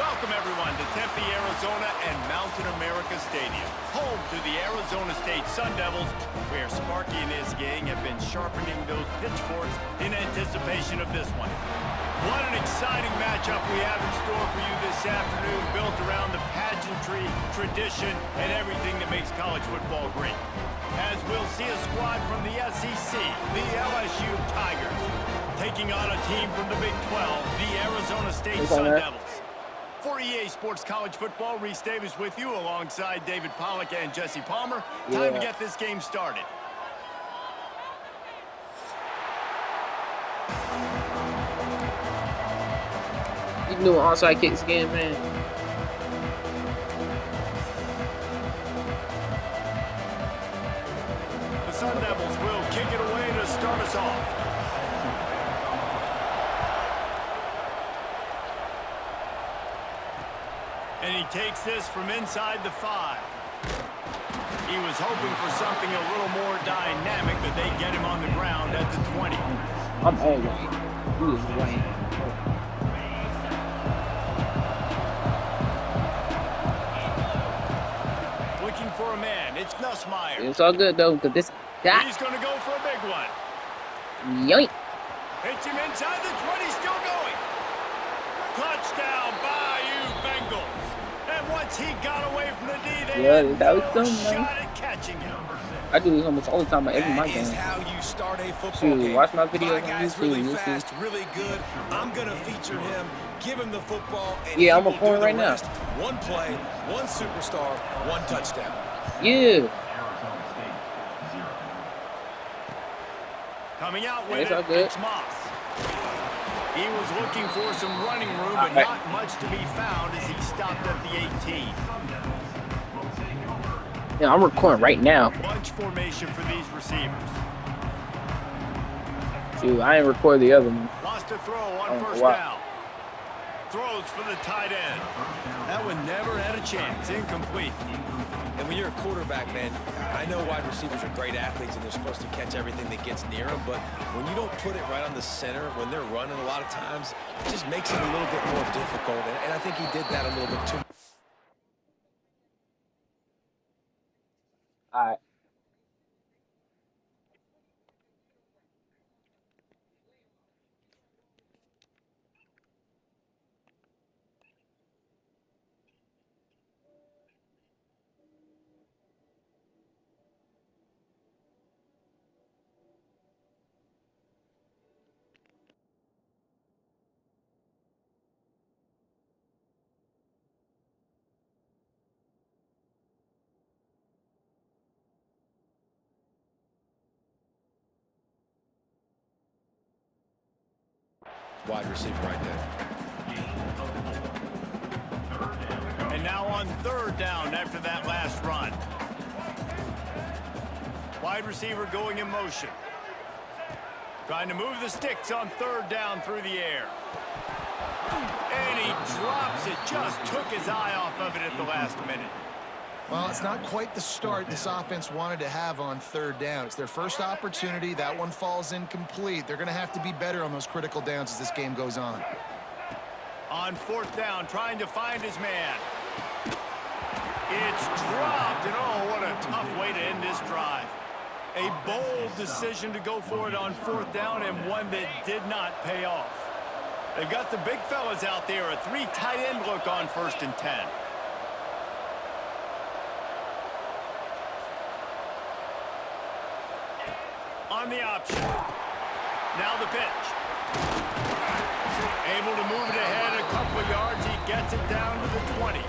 Welcome, everyone, to Tempe, Arizona and Mountain America Stadium, home to the Arizona State Sundevils, where Sparky and his gang have been sharpening those pitchforks in anticipation of this one. What an exciting matchup we have in store for you this afternoon, built around the pageantry, tradition, and everything that makes college football great. As we'll see a squad from the SEC, the LSU Tigers, taking on a team from the Big 12, the Arizona State Sundevils. For EA Sports College Football, Reese Davis with you alongside David Pollack and Jesse Palmer. Time to get this game started. You can do onside kicks again, man. The Sundevils will kick it away to start us off. And he takes this from inside the 5. He was hoping for something a little more dynamic, but they get him on the ground at the 20. I'm all white. He is white. Looking for a man. It's Nussmeier. It's all good, though, because this guy. He's going to go for a big one. Yoink. Hits him inside the 20, still going. Touchdown, Bayou Bengals. And once he got away from the D, they had no shot at catching him. I do this almost all the time, every my game. How you start a football game. Watch my videos on YouTube. Really fast, really good. I'm gonna feature him, give him the football, and I'm recording right now. One play, one superstar, one touchdown. Coming out with it's Moss. He was looking for some running room, but not much to be found as he stopped at the 18. Yeah, I'm recording right now. Bunch formation for these receivers. Shoot, I ain't record the other one. Lost a throw on first down. Throws for the tight end. That one never had a chance. Incomplete. And when you're a quarterback, man, I know wide receivers are great athletes and they're supposed to catch everything that gets near them, but when you don't put it right on the center, when they're running a lot of times, it just makes it a little bit more difficult. And I think he did that a little bit too much. All right. Wide receiver right there. And now on third down after that last run. Wide receiver going in motion. Trying to move the sticks on third down through the air. And he drops it. Just took his eye off of it at the last minute. Well, it's not quite the start this offense wanted to have on third down. It's their first opportunity. That one falls incomplete. They're going to have to be better on those critical downs as this game goes on. On fourth down, trying to find his man. It's dropped, and oh, what a tough way to end this drive. A bold decision to go for it on fourth down, and one that did not pay off. They've got the big fellas out there, a 3 tight end look on 1st and 10. On the option. Now the pitch. Able to move it ahead a couple of yards. He gets it down to the 20.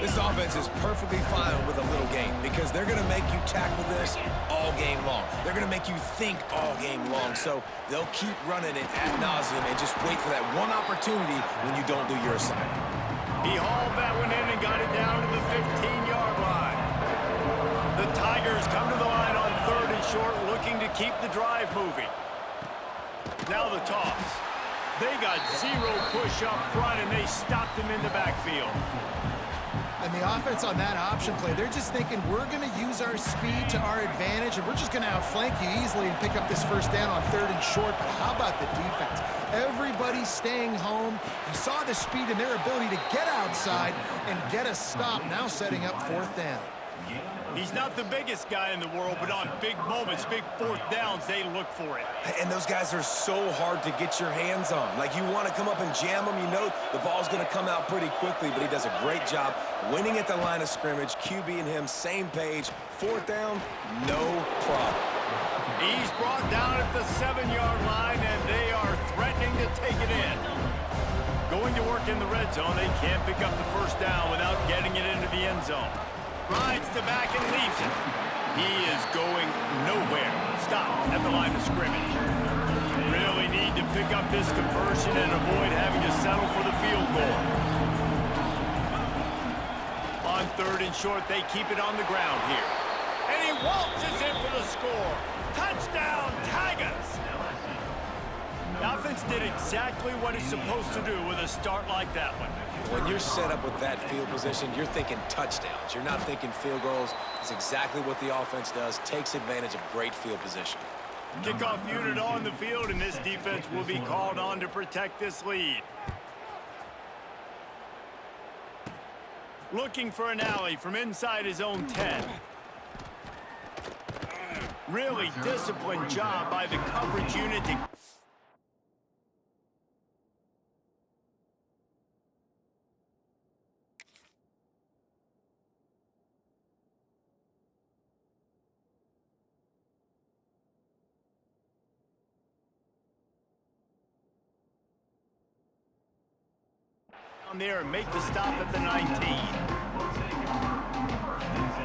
This offense is perfectly fine with a little game because they're going to make you tackle this all game long. They're going to make you think all game long. So they'll keep running it ad nauseum and just wait for that one opportunity when you don't do your assignment. He hauled that one in and got it down to the 15-yard line. The Tigers come to the line on third and short, looking to keep the drive moving. Now the toss. They got 0 push up front, and they stopped him in the backfield. And the offense on that option play, they're just thinking we're going to use our speed to our advantage, and we're just going to outflank you easily and pick up this first down on 3rd and short. But how about the defense? Everybody staying home. You saw the speed and their ability to get outside and get a stop, now setting up 4th down. He's not the biggest guy in the world, but on big moments, big 4th downs, they look for it. And those guys are so hard to get your hands on. Like, you want to come up and jam them, you know the ball's going to come out pretty quickly, but he does a great job winning at the line of scrimmage. QB and him, same page. 4th down, no problem. He's brought down at the 7-yard line, and they are threatening to take it in. Going to work in the red zone, they can't pick up the first down without getting it into the end zone. Rides the back and leaves it. He is going nowhere. Stop at the line of scrimmage. Really need to pick up this conversion and avoid having to settle for the field goal. On 3rd and short, they keep it on the ground here. And he waltzes in for the score. Touchdown, Tigers! The offense did exactly what it's supposed to do with a start like that one. When you're set up with that field position, you're thinking touchdowns. You're not thinking field goals. It's exactly what the offense does, takes advantage of great field position. Kickoff unit on the field, and this defense will be called on to protect this lead. Looking for an alley from inside his own 10. Really disciplined job by the coverage unit to... on there and make the stop at the 19.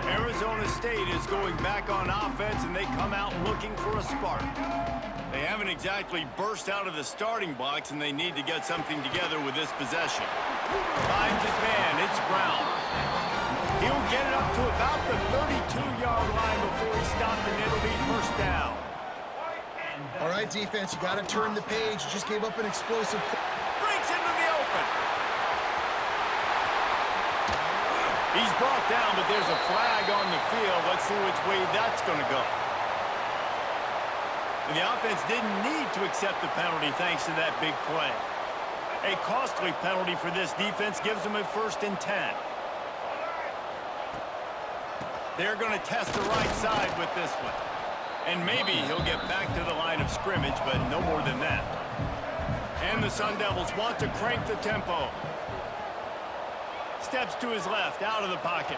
Arizona State is going back on offense, and they come out looking for a spark. They haven't exactly burst out of the starting blocks, and they need to get something together with this possession. Finds his man. It's Brown. He'll get it up to about the 32-yard line before he stopped, and it'll be first down. All right, defense, you got to turn the page. You just gave up an explosive... Breaks into the open. He's brought down, but there's a flag on the field. Let's see which way that's going to go. And the offense didn't need to accept the penalty thanks to that big play. A costly penalty for this defense gives them a 1st and 10. They're going to test the right side with this one. And maybe he'll get back to the line of scrimmage, but no more than that. And the Sundevils want to crank the tempo. Steps to his left, out of the pocket.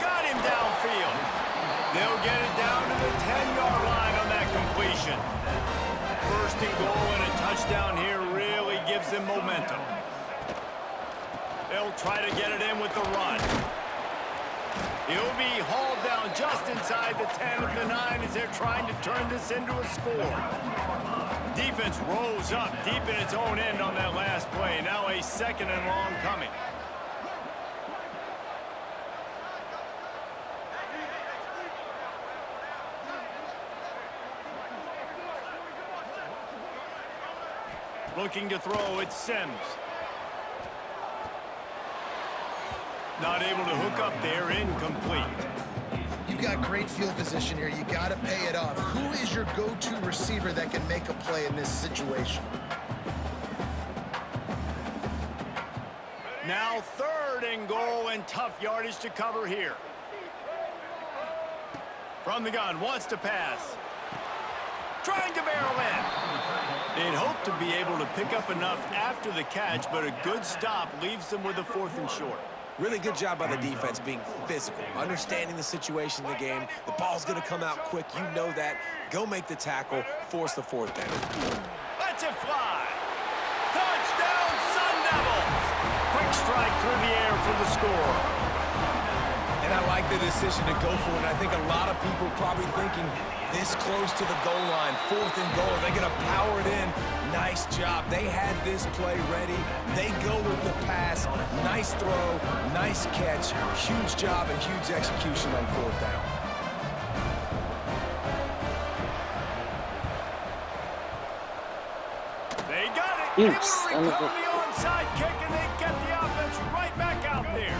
Got him downfield. They'll get it down to the 10-yard line on that completion. 1st and goal, and a touchdown here really gives them momentum. They'll try to get it in with the run. He'll be hauled down just inside the 10 of the 9 as they're trying to turn this into a score. Defense rolls up deep in its own end on that last play. Now a 2nd and long coming. Looking to throw, it's Sims. Not able to hook up there, incomplete. You've got great field position here. You got to pay it off. Who is your go-to receiver that can make a play in this situation? Now 3rd and goal, and tough yardage to cover here. From the gun, wants to pass. Trying to barrel in. They'd hope to be able to pick up enough after the catch, but a good stop leaves them with a 4th and short. Really good job by the defense being physical, understanding the situation in the game. The ball's going to come out quick. You know that. Go make the tackle, force the 4th down. Lets it fly. Touchdown, Sun Devils. Quick strike through the air for the score. And I like the decision to go for it. I think a lot of people probably thinking this close to the goal line, 4th and goal, they're going to power it in. Nice job. They had this play ready. They go with the pass. Nice throw, nice catch. Huge job and huge execution on 4th down. They got it. Yes. Able to recover the onside kick, and they get the offense right back out there.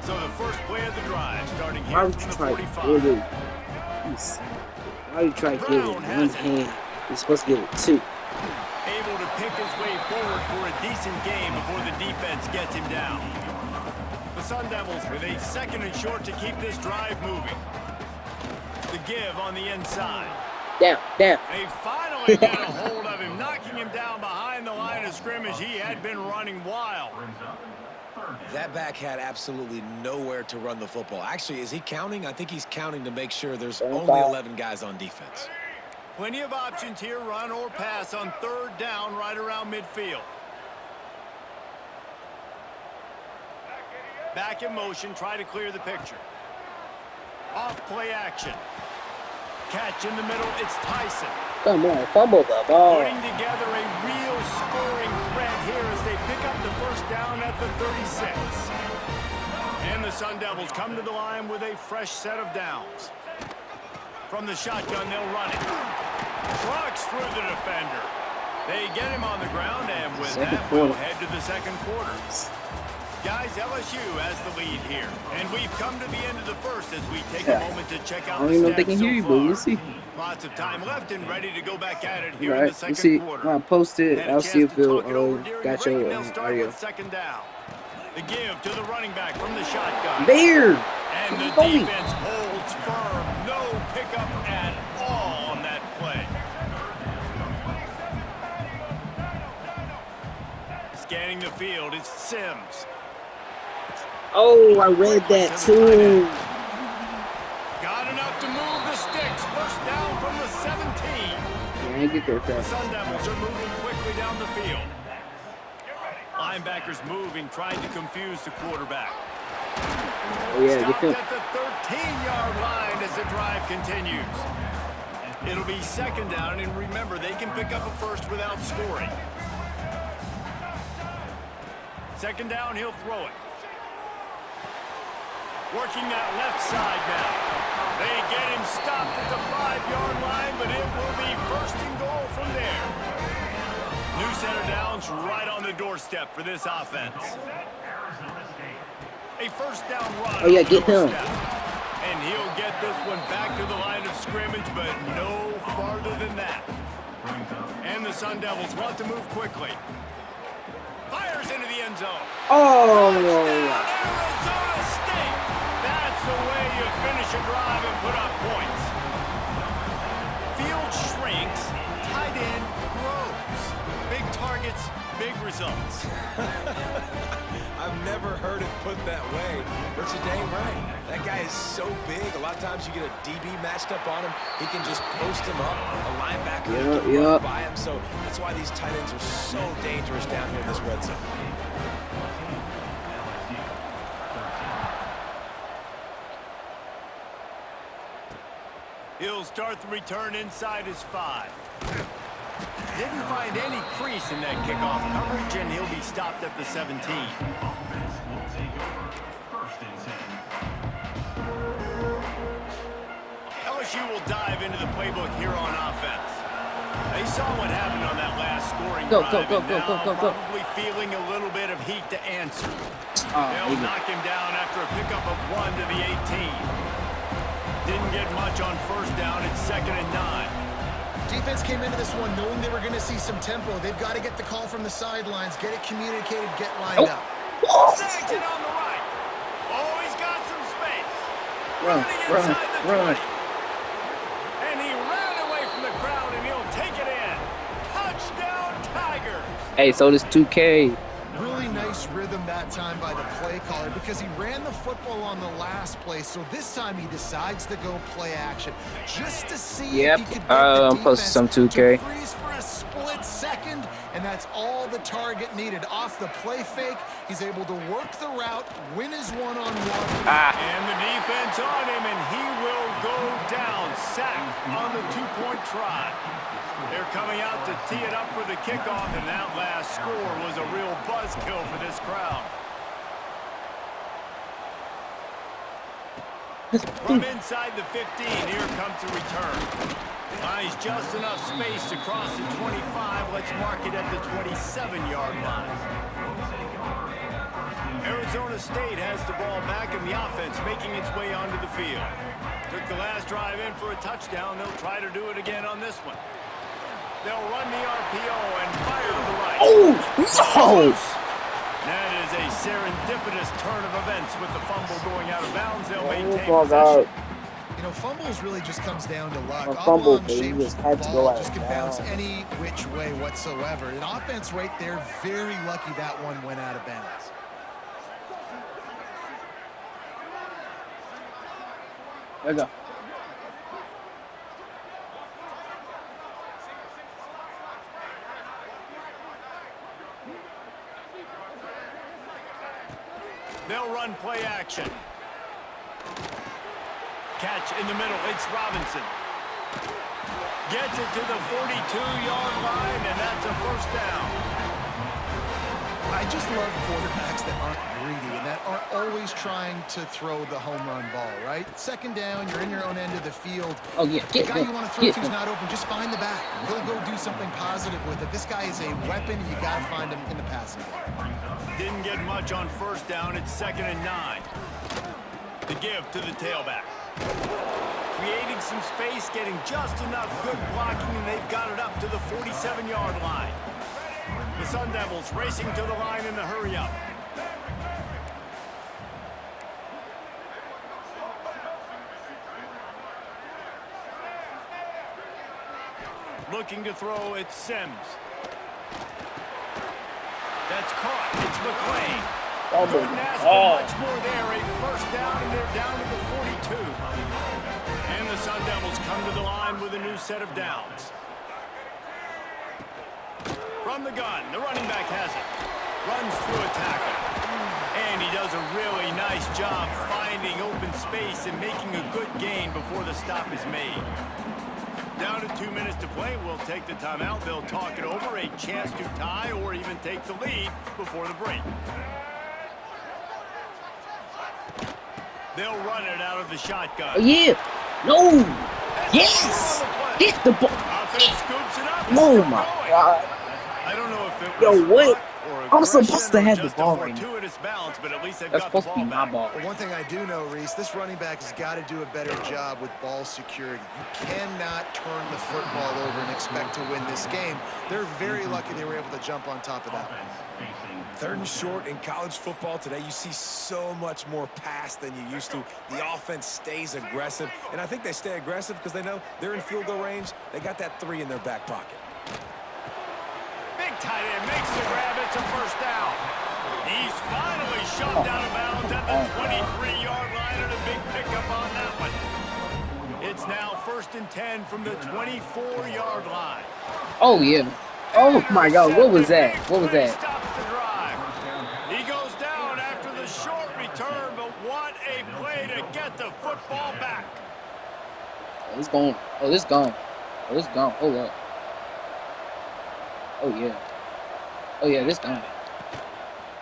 So the first play of the drive starting here Why from would you the try 45. to give it? Why would you try to give it one hand? You're supposed to give it two. Able to pick his way forward for a decent game before the defense gets him down. The Sun Devils with a 2nd and short to keep this drive moving. The give on the inside. Down. They finally get a hold of him, knocking him down behind the line of scrimmage. He had been running wild. That back had absolutely nowhere to run the football. Actually, is he counting? I think he's counting to make sure there's only 11 guys on defense. Plenty of options here, run or pass on 3rd down right around midfield. Back in motion, try to clear the picture. Off play action. Catch in the middle, it's Tyson. Come on, fumble the ball. Putting together a real scoring threat here as they pick up the 1st down at the 36. And the Sun Devils come to the line with a fresh set of downs. From the shotgun, they'll run it. Trucks through the defender. They get him on the ground, and with that, we'll head to the 2nd quarter. Guys, LSU has the lead here, and we've come to the end of the 1st as we take a moment to check out I don't the even know if they stats can hear you, so but far. we'll see. Lots of time left and ready to go back at it here All in right, the we'll 2nd see. quarter. When I post it, Had a I'll chance see if to talk it over Bill during got the break, your and they'll start audio. with 2nd down. The give to the running back from the shotgun. There! And the Holy. defense holds firm. No pickup at all on that play. Scanning the field, it's Sims. Oh, I read that too. Got enough to move the sticks. 1st down from the 17. Yeah, I ain't get there The fast. Sun Devils are moving quickly down the field. Linebackers moving, trying to confuse the quarterback. Oh yeah, get Stopped them. at the 13-yard line as the drive continues. It'll be 2nd down, and remember, they can pick up a 1st without scoring. 2nd down, he'll throw it. Working that left side now. They get him stopped at the 5-yard line, but it will be 1st and goal from there. New set of downs right on the doorstep for this offense. A 1st down run. Oh, yeah, on the get him. doorstep. And he'll get this one back to the line of scrimmage, but no farther than that. And the Sun Devils want to move quickly. Fires into the end zone. Oh, Touchdown, Arizona State. That's the way you finish a drive and put up points. Field shrinks, tight end grows. Big targets, big results. I've never heard it put that way, but you're dang right. That guy is so big. A lot of times you get a DB matched up on him. He can just post him up. A linebacker can run by him. So that's why these tight ends are so dangerous down here in this red zone. He'll start the return inside his 5. Didn't find any crease in that kickoff coverage, and he'll be stopped at the 17. LSU will dive into the playbook here on offense. They saw what happened on that last scoring drive, and now probably feeling a little bit of heat to answer. They'll knock him down after a pickup of 1 to the 18. Didn't get much on 1st down. It's 2nd and 9. Defense came into this one knowing they were going to see some tempo. They've got to get the call from the sidelines, get it communicated, get lined up. Snags it on the right. Oh, he's got some space. Run. And he ran away from the crowd, and he'll take it in. Touchdown, Tigers. Hey, so this 2K. Really nice rhythm that time by the play caller because he ran the football on the last play. So this time he decides to go play action just to see if he could get the I'm posting some 2K. to freeze for a split second, and that's all the target needed. Off the play fake, he's able to work the route, win his one-on-one. And the defense on him, and he will go down. Sacked on the 2-point try. They're coming out to tee it up for the kickoff, and that last score was a real buzzkill for this crowd. From inside the 15, here comes the return. Finds just enough space to cross the 25. Let's mark it at the 27-yard line. Arizona State has the ball back in the offense, making its way onto the field. Took the last drive in for a touchdown. They'll try to do it again on this one. They'll run the RPO and fire to the right. Oh, no! That is a serendipitous turn of events with the fumble going out of bounds. They'll maintain Oh, possession. You know, fumbles really just comes down to luck. A fumble, Oblong but he shaped just had to ball go out just of can bounce bounds. any which way whatsoever. An offense right there, very lucky that one went out of bounds. There you go. They'll run play action. Catch in the middle. It's Robinson. Gets it to the 42-yard line, and that's a first down. I just love quarterbacks that aren't greedy and that aren't always trying to throw the home run ball, right? Second down, you're in your own end of the field. Oh, yeah. The Get guy him. you want to throw Get to's him. not open. Just find the back. He'll go do something positive with it. This guy is a weapon. You got to find him in the passing game. Didn't get much on first down. It's 2nd and 9. The give to the tailback. Creating some space, getting just enough good blocking, and they've got it up to the 47-yard line. The Sun Devils racing to the line in the hurry-up. Looking to throw, it's Sims. That's caught. It's McClain. Couldn't ask for much more there. A first down, and they're down to the 42. And the Sun Devils come to the line with a new set of downs. From the gun, the running back has it. Runs through a tackle. And he does a really nice job finding open space and making a good gain before the stop is made. Down to 2 minutes to play. We'll take the timeout. They'll talk it over. A chance to tie or even take the lead before the break. They'll run it out of the shotgun. Oh, yeah. No. Yes. Get the ball. Offense scoops it up. Oh, my God. I don't know if it Yo, was what? luck or I'm supposed to aggression or have the just ball a right now. fortuitous bounce, but at least they've That's got the supposed to be ball my back. ball. Well, one thing I do know, Reese, this running back has got to do a better job with ball security. You cannot turn the football over and expect to win this game. They're very lucky they were able to jump on top of that. 3rd and short in college football today. You see so much more pass than you used to. The offense stays aggressive, and I think they stay aggressive because they know they're in field goal range. They got that 3 in their back pocket. Big tight end makes the grab. It's a first down. He's finally shoved out of bounds at the 23-yard line, and a big pickup on that one. It's now 1st and 10 from the 24-yard line. Oh, yeah. Oh, my God. What was that? What was that? Stops the drive. He goes down after the short return, but what a play to get the football back. Oh, it's gone. Oh, it's gone. Oh, it's gone. Hold up. Oh, yeah. Oh, yeah, this gone.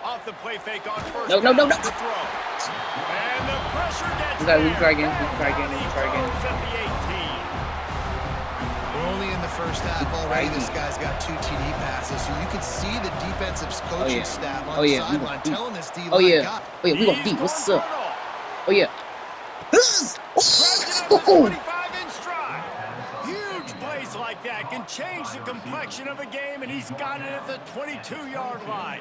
Off the play fake on first No, no, no, down, no. the throw. And the pressure gets We gotta there. try again. We try again. We try again. Throws at the 18. We're only in the first half already. This guy's got 2 TD passes, so you can see the defensive coaching staff on the sideline telling this D-line, Oh, yeah. Oh, yeah, we gonna beat. What's up? Oh, yeah. Grabs it at the 25 in stride. Huge plays like that can change the complexion of a game, and he's got it at the 22-yard line.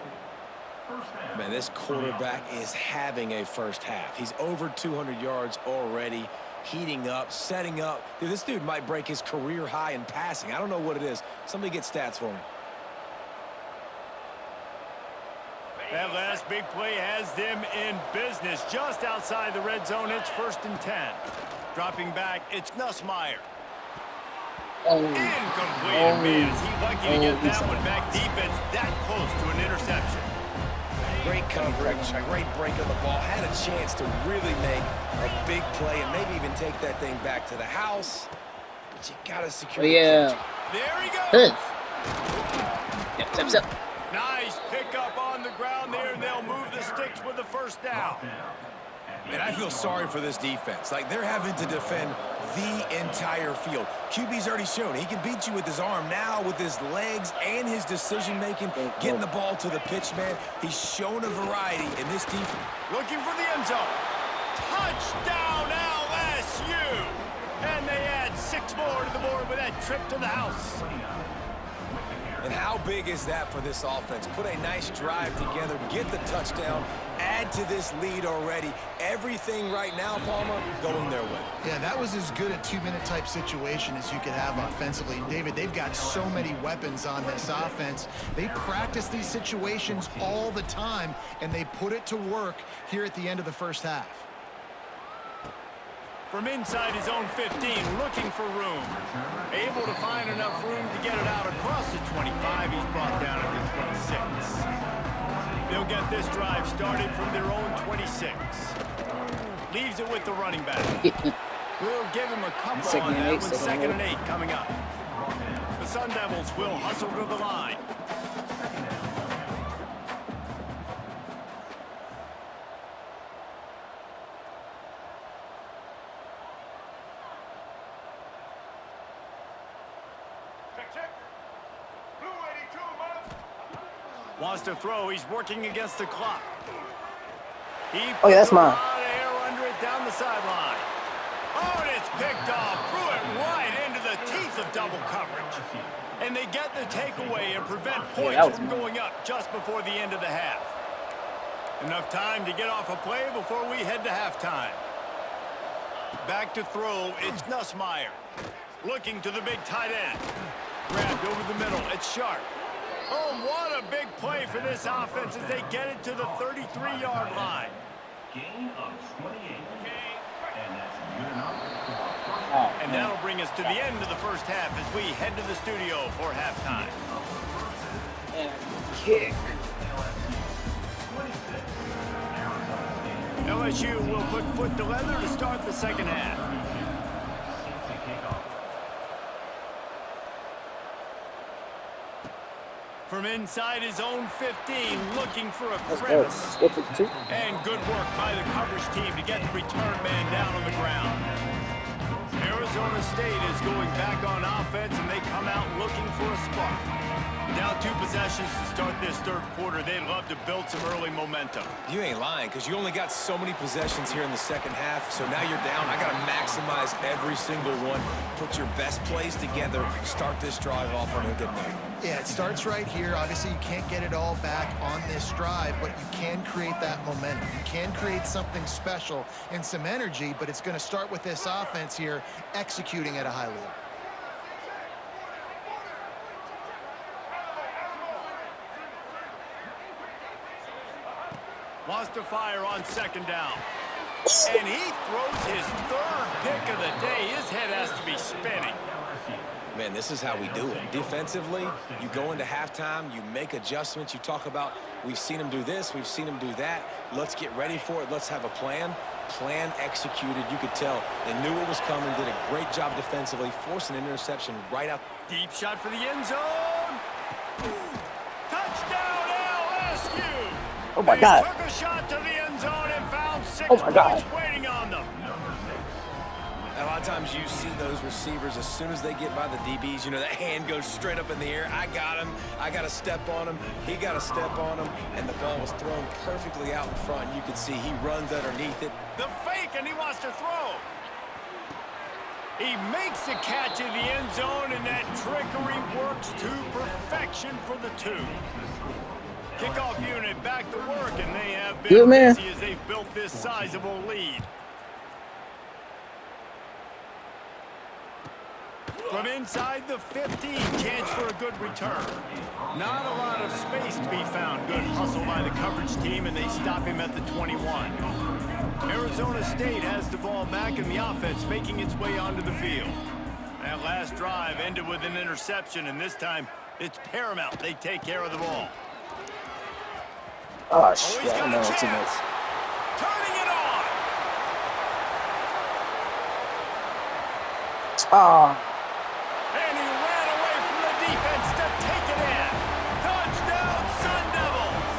Man, this quarterback is having a first half. He's over 200 yards already, heating up, setting up. Dude, this dude might break his career high in passing. I don't know what it is. Somebody get stats for me. That last big play has them in business. Just outside the red zone, it's 1st and 10. Dropping back, it's Nussmeier. Oh. Incomplete, and man, is he lucky to get that one back. Defense that close to an interception. Great coverage, great break of the ball. Had a chance to really make a big play and maybe even take that thing back to the house. But you got to secure the catch. There he goes. Yep. Nice pickup on the ground there, and they'll move the sticks with the first down. And I feel sorry for this defense. Like, they're having to defend the entire field. QB's already shown he can beat you with his arm. Now with his legs and his decision-making, getting the ball to the pitch, man, he's shown a variety in this defense. Looking for the end zone. Touchdown, LSU! And they add 6 more to the board with that trip to the house. And how big is that for this offense? Put a nice drive together, get the touchdown, add to this lead already. Everything right now, Palmer, going their way. Yeah, that was as good a 2-minute type situation as you could have offensively. And David, they've got so many weapons on this offense. They practice these situations all the time, and they put it to work here at the end of the first half. From inside his own 15, looking for room. Able to find enough room to get it out across the 25. He's brought down at the 26. They'll get this drive started from their own 26. Leaves it with the running back. We'll give him a couple on that with 2nd and 8 coming up. The Sun Devils will hustle to the line. Wants to throw. He's working against the clock. Oh, yeah, that's mine. Air under it down the sideline. Oh, and it's picked off. Threw it right into the teeth of double coverage. And they get the takeaway and prevent points from going up just before the end of the half. Enough time to get off a play before we head to halftime. Back to throw. It's Nussmeier. Looking to the big tight end. Grabbed over the middle. It's Sharp. Oh, what a big play for this offense as they get it to the 33-yard line. Gain of 28. And that's good enough. And that'll bring us to the end of the first half as we head to the studio for halftime. And kick. LSU will put foot to leather to start the second half. From inside his own 15, looking for a crevice. And good work by the coverage team to get the return man down on the ground. Arizona State is going back on offense, and they come out looking for a spark. Down 2 possessions to start this third quarter. They'd love to build some early momentum. You ain't lying, because you only got so many possessions here in the second half, so now you're down. I got to maximize every single one. Put your best plays together. Start this drive off on a good note. Yeah, it starts right here. Obviously, you can't get it all back on this drive, but you can create that momentum. You can create something special and some energy, but it's going to start with this offense here executing at a high level. Wants to fire on 2nd down. And he throws his 3rd pick of the day. His head has to be spinning. Man, this is how we do it. Defensively, you go into halftime, you make adjustments. You talk about, we've seen them do this, we've seen them do that. Let's get ready for it. Let's have a plan. Plan executed. You could tell they knew what was coming, did a great job defensively, forced an interception right out. Deep shot for the end zone. Touchdown, LSU. Oh, my God. They took a shot to the end zone and found 6 Oh, my God. points waiting on them. A lot of times you see those receivers, as soon as they get by the DBs, you know, that hand goes straight up in the air. I got him. I got to step on him. He got to step on him. And the ball was thrown perfectly out in front. You can see he runs underneath it. The fake, and he wants to throw. He makes the catch in the end zone, and that trickery works to perfection for the 2. Kickoff unit back to work, and they have been busy as they've built this sizable lead. From inside the 15, chance for a good return. Not a lot of space to be found. Good hustle by the coverage team, and they stop him at the 21. Arizona State has the ball back, and the offense making its way onto the field. That last drive ended with an interception, and this time it's paramount they take care of the ball. Oh, shit. He's got a chance. Turning it on. Oh. And he ran away from the defense to take it in. Touchdown, Sun Devils.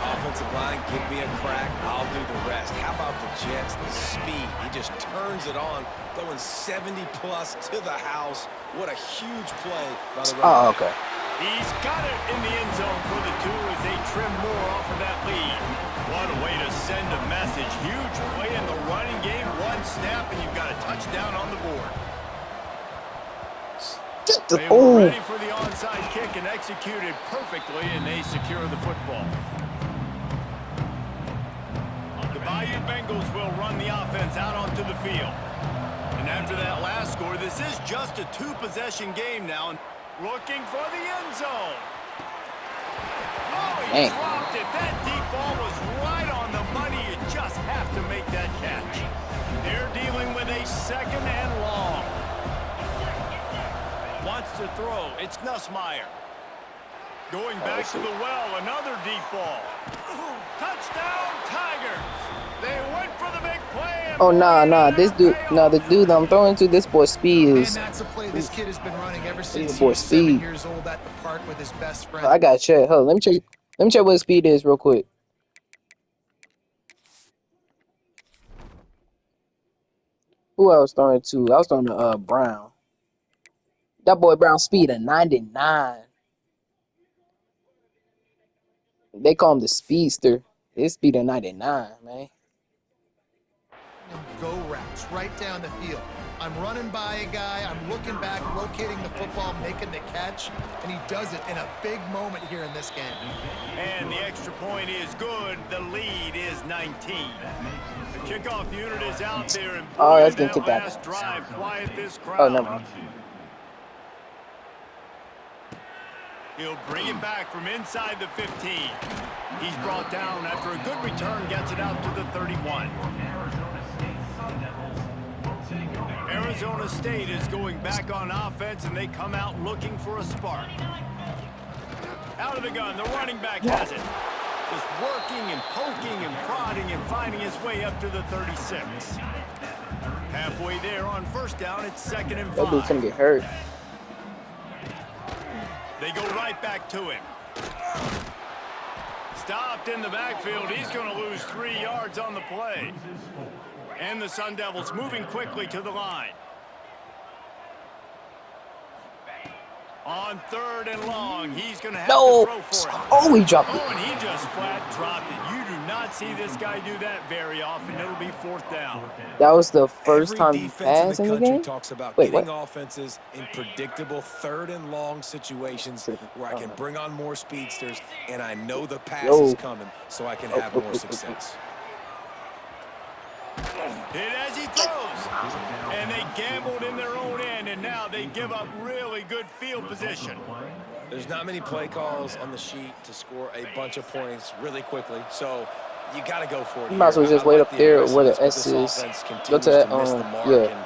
Offense offensive line, give me a crack, I'll do the rest. How about the Jets, the speed? He just turns it on, throwing 70-plus to the house. What a huge play by the running back. Okay. He's got it in the end zone for the 2 as they trim more off of that lead. What a way to send a message. Huge play in the running game. 1 snap, and you've got a touchdown on the board. They were ready for the onside kick and executed perfectly, and they secure the football. The Bayou Bengals will run the offense out onto the field. And after that last score, this is just a 2-possession game now. Looking for the end zone. Oh, he dropped it. That deep ball was right on the money. You just have to make that catch. They're dealing with a 2nd and long. Wants to throw. It's Nussmeier. Going back to the well. Another deep ball. Touchdown, Tigers. They went for the big play. Oh, nah. This dude, the dude I'm throwing to, this boy speed is. And that's a play this kid has been running ever since he was 7 speed. years old at the park with his best friend. I gotta check. Hold on, let me check. Let me check what his speed is real quick. Who I was throwing to? I was throwing to Brown. That boy Brown speed of 99. They call him the speedster. His speed of 99, man. Go routes right down the field. I'm running by a guy, I'm looking back, locating the football, making the catch, and he does it in a big moment here in this game. And the extra point is good. The lead is 19. The kickoff unit is out there, and that's gonna kick last that. drive quiet this crowd. Oh, never mind. He'll bring it back from inside the 15. He's brought down after a good return, gets it out to the 31. Arizona State is going back on offense, and they come out looking for a spark. Out of the gun, the running back has it. Just working and poking and prodding and finding his way up to the 36. Halfway there on 1st down, it's 2nd and 5. That dude's gonna get hurt. They go right back to him. Stopped in the backfield. He's going to lose 3 yards on the play. And the Sun Devils moving quickly to the line. On 3rd and long, he's going to have to throw for it. Oh, he dropped it. Oh, and he just flat dropped it. You do not see this guy do that very often. It'll be 4th down. That was the first time he defense passed in the game? Talks about Wait, getting what? offenses in predictable 3rd and long situations where I can bring on more speedsters, and I know the pass is coming, so I can have more success. Hit as he throws, and they gambled in their own end, and now they give up really good field position. There's not many play calls on the sheet to score a bunch of points really quickly, so you got to go for it. You might as well just wait up there where the S is. Go to that, yeah.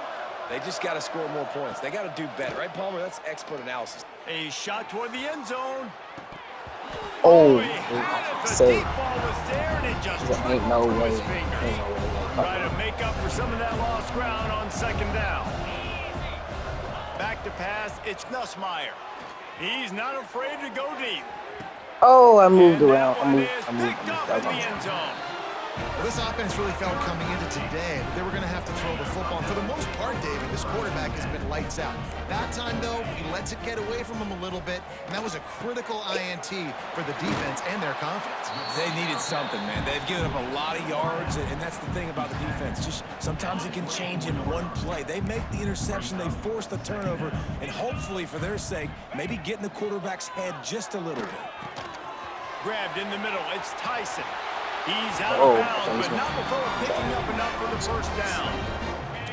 They just got to score more points. They got to do better, right, Palmer? That's expert analysis. A shot toward the end zone. Oh, he had it. The say, deep ball was there, and it just ain't no way. his fingers. Try to make up for some of that lost ground on 2nd down. Back to pass, it's Nussmeier. He's not afraid to go deep. Oh, I moved around. I moved. Picked up in the end zone. Well, this offense really felt coming into today that they were going to have to throw the football. And for the most part, David, this quarterback has been lights out. That time, though, he lets it get away from him a little bit, and that was a critical INT for the defense and their confidence. They needed something, man. They've given up a lot of yards, and that's the thing about the defense. Just sometimes it can change in one play. They make the interception, they force the turnover, and hopefully, for their sake, maybe get in the quarterback's head just a little bit. Grabbed in the middle, it's Tyson. He's out of bounds, but not before picking up enough for the 1st down.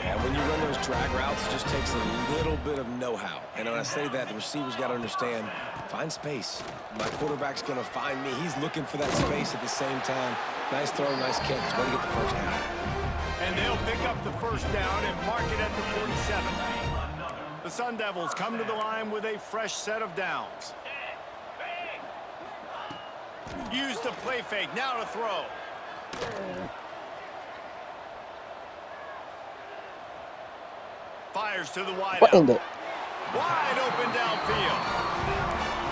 Yeah, when you run those drag routes, it just takes a little bit of know-how. And when I say that, the receivers got to understand, find space. My quarterback's going to find me. He's looking for that space at the same time. Nice throw, nice catch. Way to get the 1st down. And they'll pick up the 1st down and mark it at the 47. The Sun Devils come to the line with a fresh set of downs. Use the play fake, now to throw. Fires to the wide out. Wide open downfield.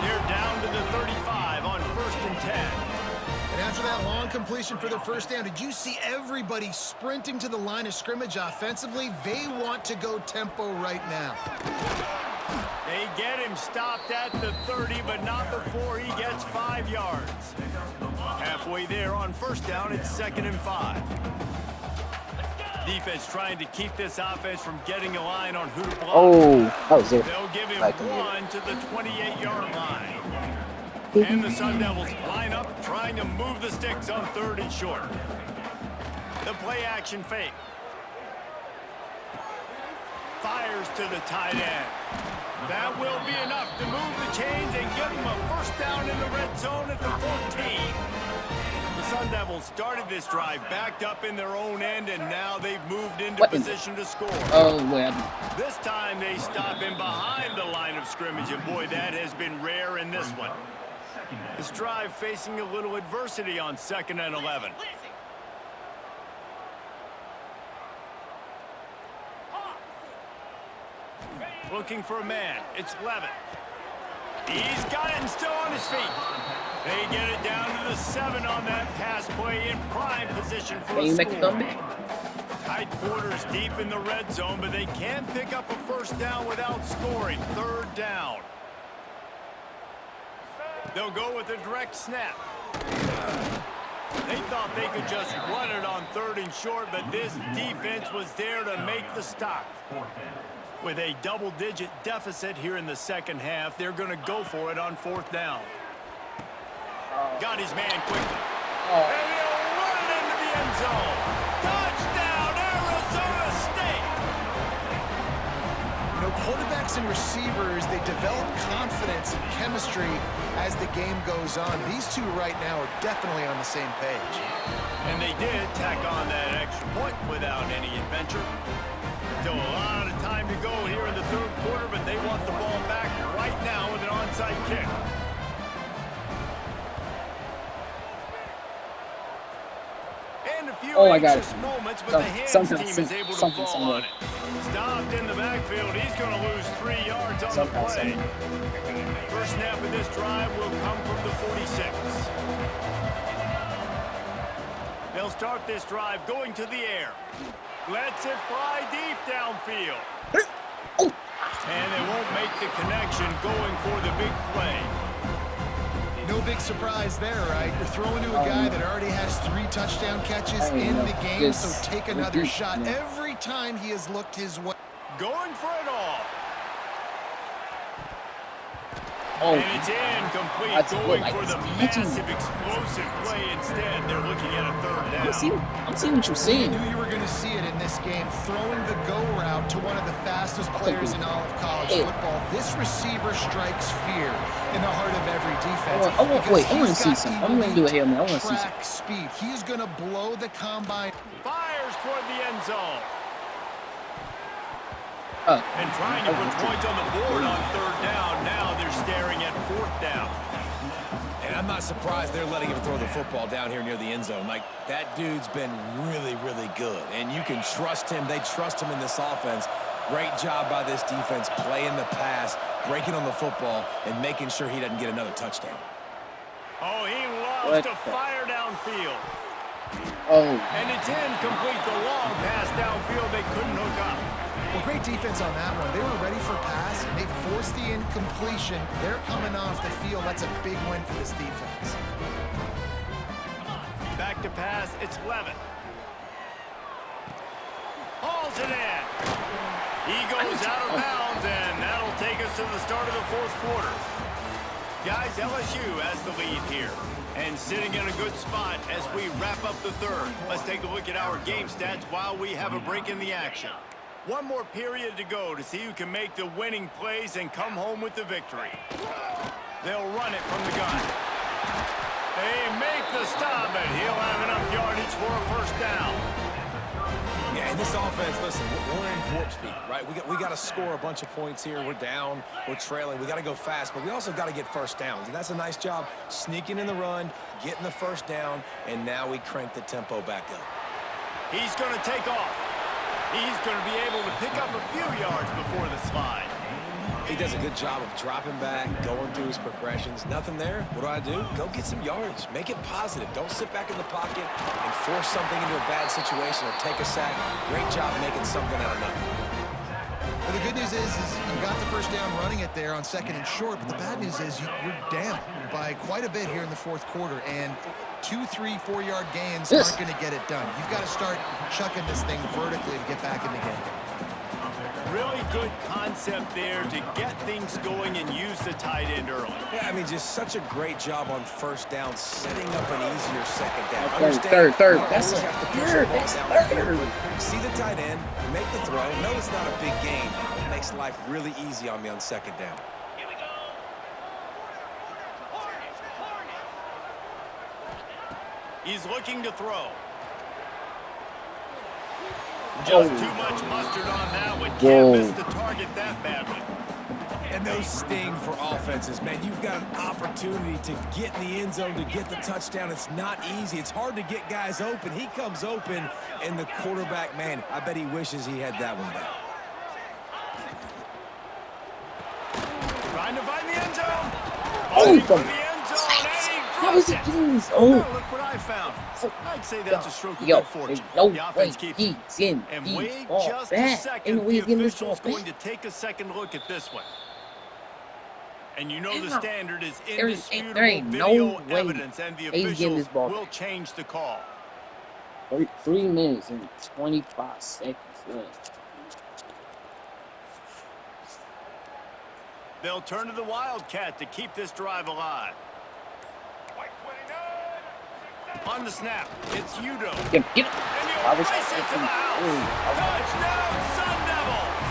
They're down to the 35 on 1st and 10. And after that long completion for the first down, did you see everybody sprinting to the line of scrimmage offensively? They want to go tempo right now. They get him stopped at the 30, but not before he gets 5 yards. Halfway there on first down, it's 2nd and 5. Defense trying to keep this offense from getting a line on who to block. Oh, that was it. They'll give him Like, one to the 28-yard line. And the Sundevils line up, trying to move the sticks on 3rd and short. The play action fake. Fires to the tight end. That will be enough to move the chains and give them a first down in the red zone at the 14. The Sundevils started this drive backed up in their own end, and now they've moved into position to score. Oh, well. This time they stop him behind the line of scrimmage, and boy, that has been rare in this one. This drive facing a little adversity on 2nd and 11. Looking for a man. It's Levin. He's got it and still on his feet. They get it down to the 7 on that pass play in prime position for a score. Tight quarters deep in the red zone, but they can pick up a first down without scoring. 3rd down. They'll go with a direct snap. They thought they could just run it on 3rd and short, but this defense was there to make the stop. With a double-digit deficit here in the second half, they're going to go for it on 4th down. Got his man quickly. And he'll run it into the end zone. Touchdown, Arizona State! You know, quarterbacks and receivers, they develop confidence and chemistry as the game goes on. These two right now are definitely on the same page. And they did tack on that extra point without any adventure. Still a lot of time to go here in the 3rd quarter, but they want the ball back right now with an onside kick. And a few anxious moments, but the hands team is able to fall on it. Stopped in the backfield. He's going to lose 3 yards on the play. First snap of this drive will come from the 46. They'll start this drive going to the air. Lets it fly deep downfield. And they won't make the connection going for the big play. No big surprise there, right? You're throwing to a guy that already has 3 touchdown catches in the game, so take another shot. Every time he has looked his way. Going for it all. Oh, and it's incomplete, going for the massive explosive play instead. They're looking at a 3rd down. I'm seeing what you're seeing. You knew you were going to see it in this game, throwing the go route to one of the fastest players in all of college football. This receiver strikes fear in the heart of every defense. Wait, I want to see something. I'm going to do it here, man. I want to see something. Speed. He's going to blow the combine. Fires toward the end zone. And trying to put points on the board on 3rd down. Now they're staring at 4th down. And I'm not surprised they're letting him throw the football down here near the end zone. Like, that dude's been really, really good. And you can trust him. They trust him in this offense. Great job by this defense playing the pass, breaking on the football, and making sure he doesn't get another touchdown. Oh, he loves to fire downfield. Oh. And it's incomplete. The long pass downfield they couldn't hook up. Well, great defense on that one. They were ready for pass. They forced the incompletion. They're coming off the field. That's a big win for this defense. Back to pass. It's Levin. Hauls it in. He goes out of bounds, and that'll take us to the start of the 4th quarter. Guys, LSU has the lead here. And sitting in a good spot as we wrap up the 3rd. Let's take a look at our game stats while we have a break in the action. One more period to go to see who can make the winning plays and come home with the victory. They'll run it from the gun. They make the stop, but he'll have enough yardage for a first down. Yeah, and this offense, listen, we're in warp speed, right? We got to score a bunch of points here. We're down, we're trailing. We got to go fast, but we also got to get first downs. And that's a nice job sneaking in the run, getting the first down, and now we crank the tempo back up. He's going to take off. He's going to be able to pick up a few yards before the slide. He does a good job of dropping back, going through his progressions. Nothing there. What do? Go get some yardage. Make it positive. Don't sit back in the pocket and force something into a bad situation or take a sack. Great job making something out of nothing. Well, the good news is you got the first down running it there on 2nd and short, but the bad news is you're down by quite a bit here in the 4th quarter, and 2, 3, 4-yard gains aren't going to get it done. You've got to start chucking this thing vertically to get back in the game. Really good concept there to get things going and use the tight end early. Yeah, I mean, just such a great job on first down, setting up an easier second down. Third. That's third. See the tight end, make the throw. No, it's not a big gain. It makes life really easy on me on 2nd down. He's looking to throw. Just too much mustard on that one. Can't miss the target that badly. And those sting for offenses, man. You've got an opportunity to get in the end zone, to get the touchdown. It's not easy. It's hard to get guys open. He comes open, and the quarterback, man, I bet he wishes he had that one back. Trying to find the end zone. From the end zone. how is it doing? Look what I found. I'd say that's a stroke of good fortune. The offense keeps in and wait just a second. The official's going to take a second look at this one. And you know the standard is indisputable video evidence, and the officials will change the call. 3 minutes and 25 seconds left. They'll turn to the Wildcat to keep this drive alive. On the snap, it's Udo. Get him. And he'll race it to the house. Touchdown, Sundevils!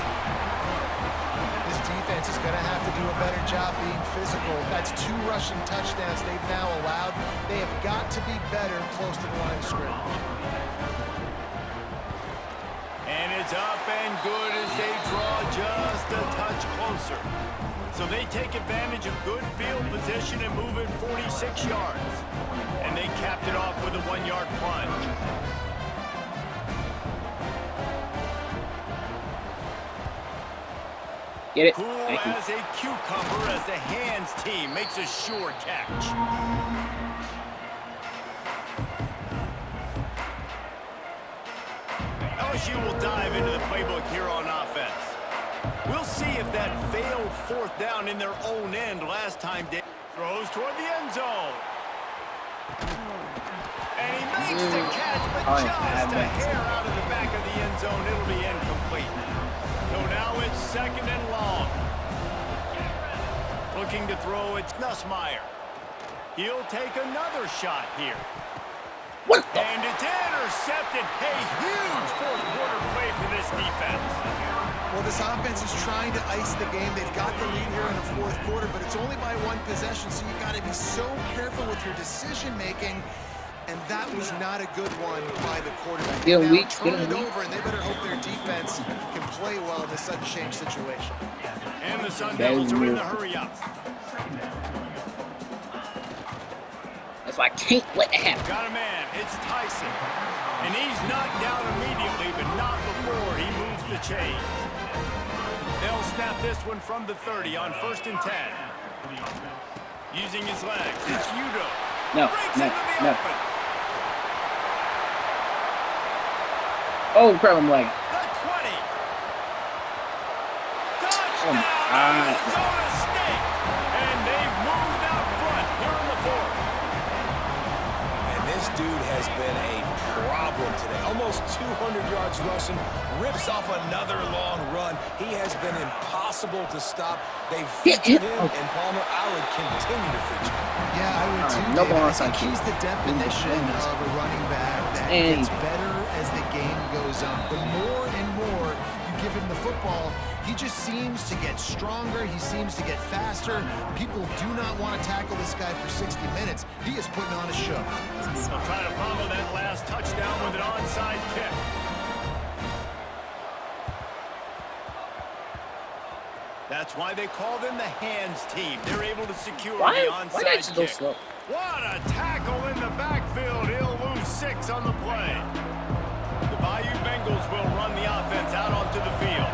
This defense is going to have to do a better job being physical. That's 2 rushing touchdowns they've now allowed. They have got to be better close to the line of scrimmage. And it's up and good as they draw just a touch closer. So they take advantage of good field position and move it 46 yards. And they capped it off with a 1-yard plunge. Get it. Cool as a cucumber as the hands team makes a sure catch. LSU will dive into the playbook here on offense. We'll see if that failed 4th down in their own end last time. Throws toward the end zone. And he makes the catch, but just a hair out of the back of the end zone. It'll be incomplete. So now it's 2nd and long. Looking to throw, it's Nussmeier. He'll take another shot here. And it's intercepted. A huge 4th quarter play for this defense. Well, this offense is trying to ice the game. They've got the lead here in the 4th quarter, but it's only by 1 possession, so you've got to be so careful with your decision-making, and that was not a good one by the quarterback. Now, turn it over, and they better hope their defense can play well in this sudden change situation. And the Sundevils are in the hurry-up. That's why I can't let it happen. Got a man. It's Tyson. And he's knocked down immediately, but not before he moves the chains. They'll snap this one from the 30 on 1st and 10. Using his legs, it's Udo. No. Open. Oh, crap, I'm like. The 20. Touchdown, Arizona State. And they've moved out front here in the 4th. And this dude has been a problem today. Almost 200 yards rushing, rips off another long run. He has been impossible to stop. They've featured him, and Palmer, I would continue to feature him. Yeah, I would too, no David. I think he's the definition of a running back that gets better as the game goes on. The more and more you give him the football, he just seems to get stronger. He seems to get faster. People do not want to tackle this guy for 60 minutes. He is putting on a show. They'll try to follow that last touchdown with an onside kick. That's why they call them the hands team. They're able to secure the onside kick. What a tackle in the backfield. He'll lose 6 on the play. The Bayou Bengals will run the offense out onto the field.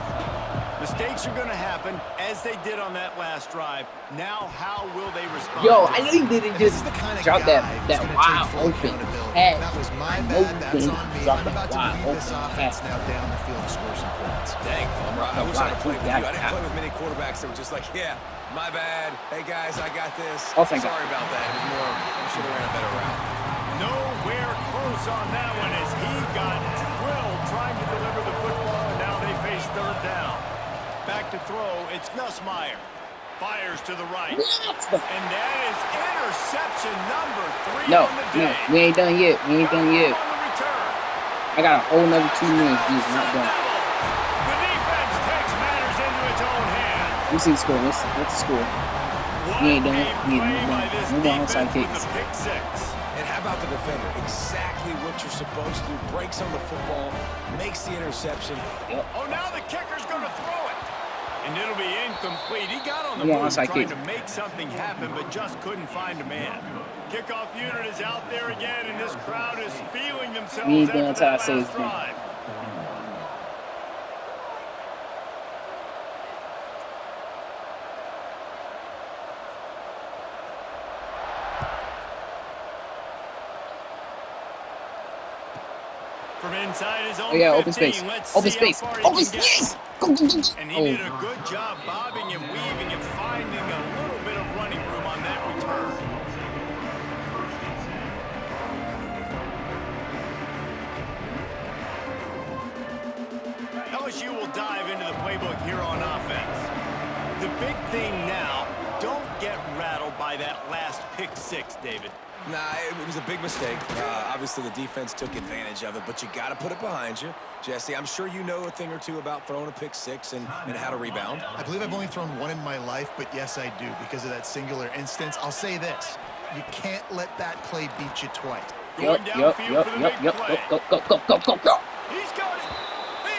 Mistakes are going to happen, as they did on that last drive. Now, how will they respond? Yo, I know he didn't This just is the kind of drop guy that who's gonna wide take full open accountability. pass. That was my I know bad. he That's didn't on me. drop I'm that about to wide lead this open offense pass. now down the field to score some points. Dang, Palmer, I wish I could play with you. Got I it. didn't play with many quarterbacks that were just like, yeah, my bad. Hey, guys, I got this. Oh, thank God. Sorry about that. It was more, we should have ran a better route. Nowhere close on that one as he got drilled trying to deliver the football, and now they face third down. Back to throw, it's Nussmeier. Fires to the right. And that is interception number 3 No, on the no, day. we ain't done yet. We ain't done yet. On the return. I got a whole nother 2 minutes. He's not done. The defense takes matters into its own hands. We see the score. What's the score? We ain't done. We ain't done. Move on, side kicks. Pick 6. And how about the defender? Exactly what you're supposed to do. Breaks on the football, makes the interception. Yep. Oh, now the kicker's going to throw it. And it'll be incomplete. He got on the Yeah, move onside trying kick. to make something happen, but just couldn't find a man. Kickoff unit is out there again, and this crowd is feeling themselves We ain't done after until I that say last it's done. drive. From inside his own Oh yeah, 15, open space. let's Open see space. how far he Open can get. space. Go. And he did a good job bobbing and weaving and finding a little bit of running room on that return. LSU will dive into the playbook here on offense. The big thing now, don't get rattled by that last pick 6, David. Nah, it was a big mistake. Obviously, the defense took advantage of it, but you got to put it behind you. Jesse, I'm sure you know a thing or two about throwing a pick 6 and how to rebound. I believe I've only thrown one in my life, but yes, I do because of that singular instance. I'll say this. You can't let that play beat you twice. Going downfield for the big play. Go. He's got it.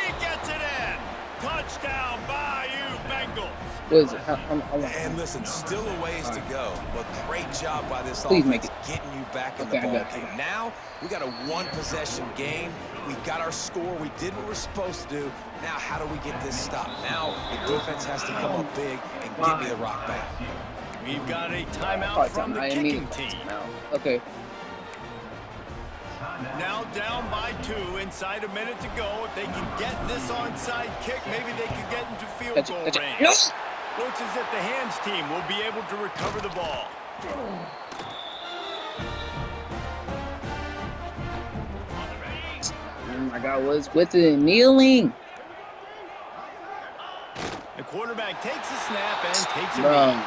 He gets it in. Touchdown, Bayou Bengals. What is it? And listen, still a ways to go, but great job by this Please offense make it. getting you back in the Okay, I ball got it. game. Now, we got a 1-possession game. We got our score. We did what we're supposed to do. Now, how do we get this stopped? Now, the defense has to come up big and get me the rock back. We've got a timeout from the kicking team. Okay. Now down by 2, inside a minute to go. If they can get this onside kick, maybe they could get into field goal range. Looks as if the hands team will be able to recover the ball. Oh my God, what's with it? Kneeling. The quarterback takes a snap and takes a Bro. knee.